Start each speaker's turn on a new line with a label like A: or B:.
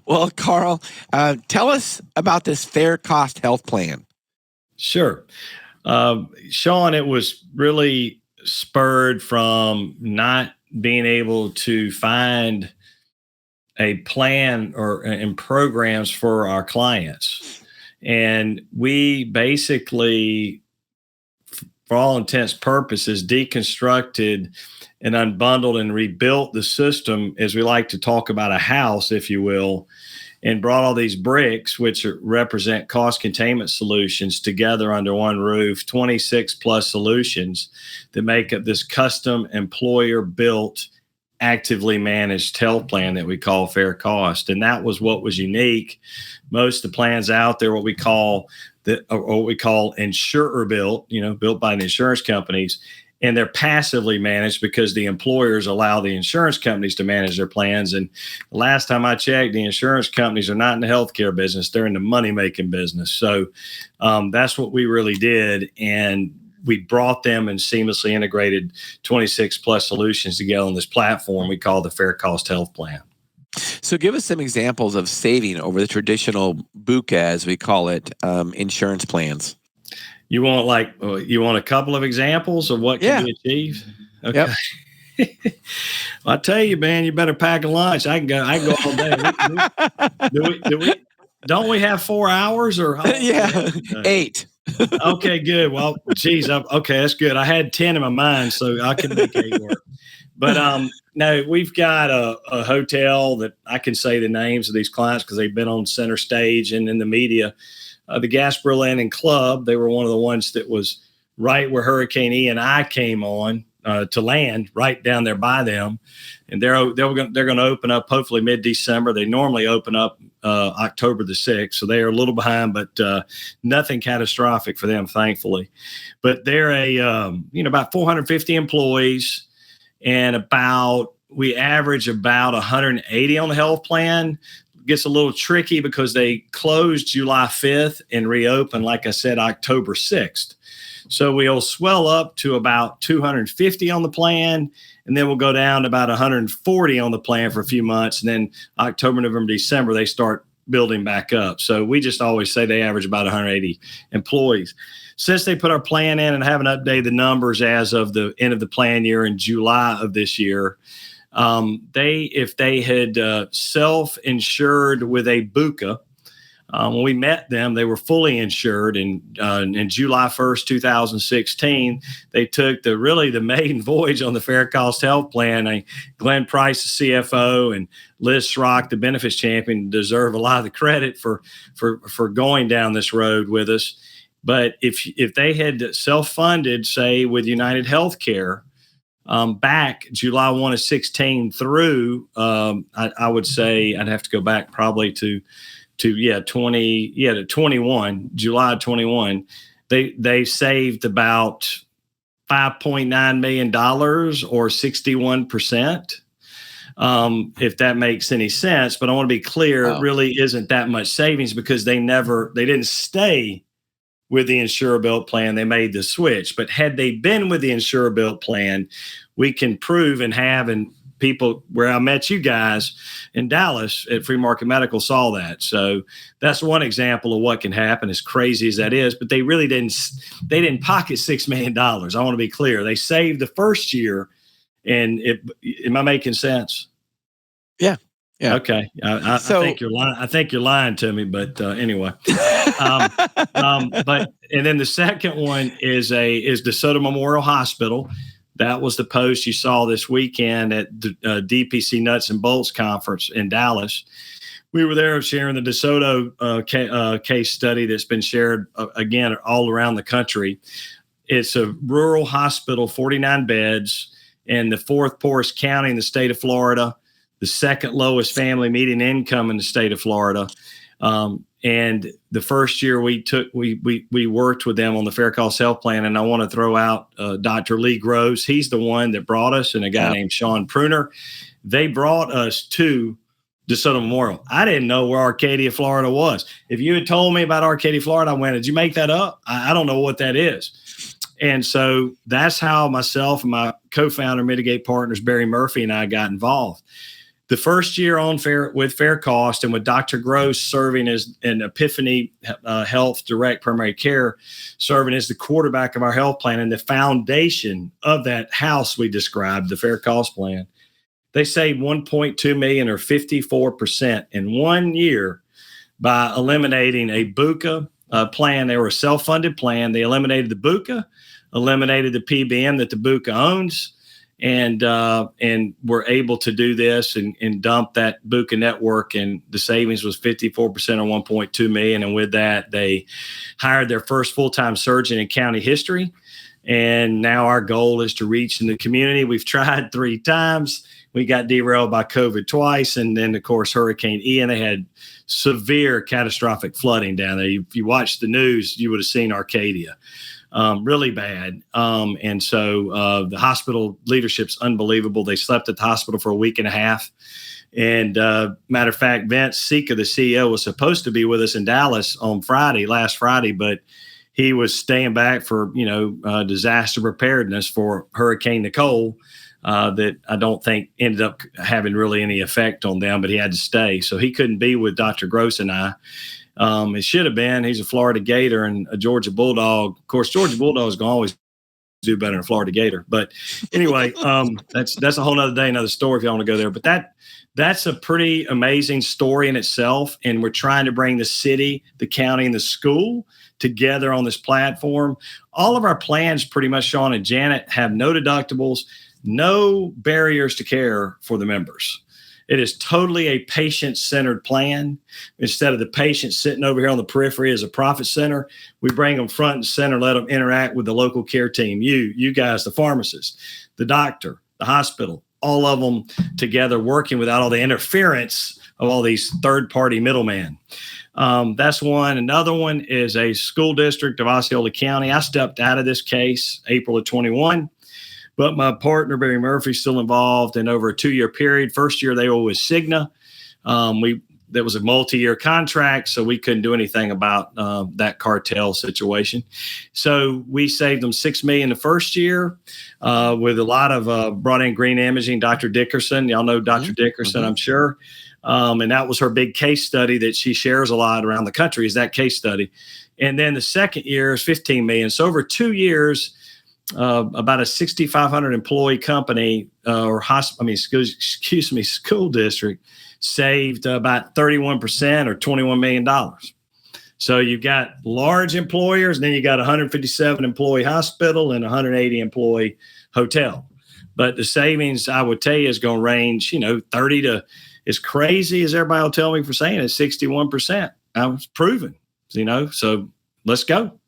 A: Well, Carl, tell us about this fair cost health plan.
B: Sure. Shawn, it was really spurred from not being able to find a plan and programs for our clients. And we basically, for all intents purposes, deconstructed and unbundled and rebuilt the system, as we like to talk about a house, if you will, and brought all these bricks, which represent cost containment solutions, together under one roof, 26 plus solutions that make up this custom employer built, actively managed health plan that we call fair cost. And that was what was unique. Most of the plans out there, what we call insurer built, built by the insurance companies, and they're passively managed because the employers allow the insurance companies to manage their plans. And the last time I checked, the insurance companies are not in the healthcare business. They're in the money-making business. So that's what we really did. And we brought them and seamlessly integrated 26 plus solutions together on this platform we call the Fair Cost Health Plan.
A: So give us some examples of saving over the traditional BUCA, as we call it, insurance plans.
B: You want a couple of examples of what can be achieved? Okay. Yep. Well, I tell you, man, you better pack a lunch. I can go all day. Don't we have 4 hours or?
A: Yeah, 8.
B: Okay, good. Well, geez, okay, that's good. I had 10 in my mind, so I can make 8 work. But no, we've got a hotel that I can say the names of these clients because they've been on center stage and in the media. The Gasparilla Inn and Club, they were one of the ones that was right where Hurricane Ian and I came on to land, right down there by them. And they're going to open up hopefully mid-December. They normally open up October the 6th, so they are a little behind, but nothing catastrophic for them, thankfully. But they're about 450 employees, and we average about 180 on the health plan. Gets a little tricky because they closed July 5th and reopened, like I said, October 6th. So we'll swell up to about 250 on the plan, and then we'll go down to about 140 on the plan for a few months. And then October, November, December, they start building back up. So we just always say they average about 180 employees. Since they put our plan in and haven't updated the numbers as of the end of the plan year in July of this year, if they had self-insured with a BUCA, when we met them, they were fully insured. And in July 1st, 2016, they took the maiden voyage on the Fair Cost Health Plan. Glenn Price, the CFO, and Liz Schrock, the benefits champion, deserve a lot of the credit for going down this road with us. But if they had self-funded, say, with United Healthcare, back July 1 of 16 through, I would say I'd have to go back probably to 21, July 21. They saved about $5.9 million or 61%. If that makes any sense, but I want to be clear, It really isn't that much savings because they didn't stay with the insurer-built plan. They made the switch. But had they been with the insurer-built plan, we can prove and people where I met you guys in Dallas at Free Market Medical saw that. So that's one example of what can happen, as crazy as that is. But they really didn't pocket $6 million. I want to be clear. They saved the first year. And am I making sense?
A: Yeah. Yeah.
B: Okay. I think you're lying. I think you're lying to me, but anyway. But and then the second one is DeSoto Memorial Hospital. That was the post you saw this weekend at the DPC Nuts and Bolts conference in Dallas. We were there sharing the DeSoto case study that's been shared again all around the country. It's a rural hospital, 49 beds, in the 4th poorest county in the state of Florida, the 2nd lowest family median income in the state of Florida. And the first year we worked with them on the Fair Cost Health Plan, and I want to throw out Dr. Lee Groves. He's the one that brought us, and a guy named Sean Pruner. They brought us to DeSoto Memorial. I didn't know where Arcadia, Florida was. If you had told me about Arcadia, Florida, I went, did you make that up? I don't know what that is. And so that's how myself and my co-founder, Mitigate Partners, Barry Murphy, and I got involved. The first year on with fair cost and with Dr. Gross serving as an Epiphany Health Direct Primary Care, serving as the quarterback of our health plan and the foundation of that house we described, the fair cost plan, they saved $1.2 million or 54% in 1 year by eliminating a BUCA plan. They were a self-funded plan. They eliminated the BUCA, eliminated the PBM that the BUCA owns, and were able to do this and dump that BUCA network. And the savings was 54% or 1.2 million. And with that, they hired their first full-time surgeon in county history. And now our goal is to reach in the community. We've tried 3 times. We got derailed by COVID twice. And then, of course, Hurricane Ian. They had severe catastrophic flooding down there. If you watched the news, you would have seen Arcadia. Really bad. And so the hospital leadership's unbelievable. They slept at the hospital for a week and a half. And matter of fact, Vince Sika, the CEO, was supposed to be with us in Dallas on last Friday, but he was staying back for, disaster preparedness for Hurricane Nicole that I don't think ended up having really any effect on them, but he had to stay. So he couldn't be with Dr. Gross and I. It should have been. He's a Florida Gator and a Georgia Bulldog. Of course, Georgia Bulldogs going to always do better than a Florida Gator. But anyway, that's a whole nother day, another story if you want to go there. But that's a pretty amazing story in itself. And we're trying to bring the city, the county, and the school together on this platform. All of our plans, pretty much, Shawn and Janet, have no deductibles, no barriers to care for the members. It is totally a patient-centered plan. Instead of the patient sitting over here on the periphery as a profit center, we bring them front and center, let them interact with the local care team, you guys, the pharmacist, the doctor, the hospital, all of them together working without all the interference of all these third-party middlemen. That's one. Another one is a school district of Osceola County. I stepped out of this case April of 21. But my partner, Barry Murphy, is still involved. And over a 2-year period, first year they were with Cigna. That was a multi-year contract, so we couldn't do anything about that cartel situation. So we saved them $6 million the first year with a lot of brought in green imaging. Dr. Dickerson, y'all know Dr. Dickerson, I'm sure. And that was her big case study that she shares a lot around the country, is that case study. And then the second year is $15 million. So over 2 years, about a 6,500 employee company school district saved about 31% or $21 million. So you've got large employers, and then you got 157 employee hospital and 180 employee hotel. But the savings, I would tell you, is going to range, 30 to, as crazy as everybody will tell me for saying it, 61%. I was proven, so let's go.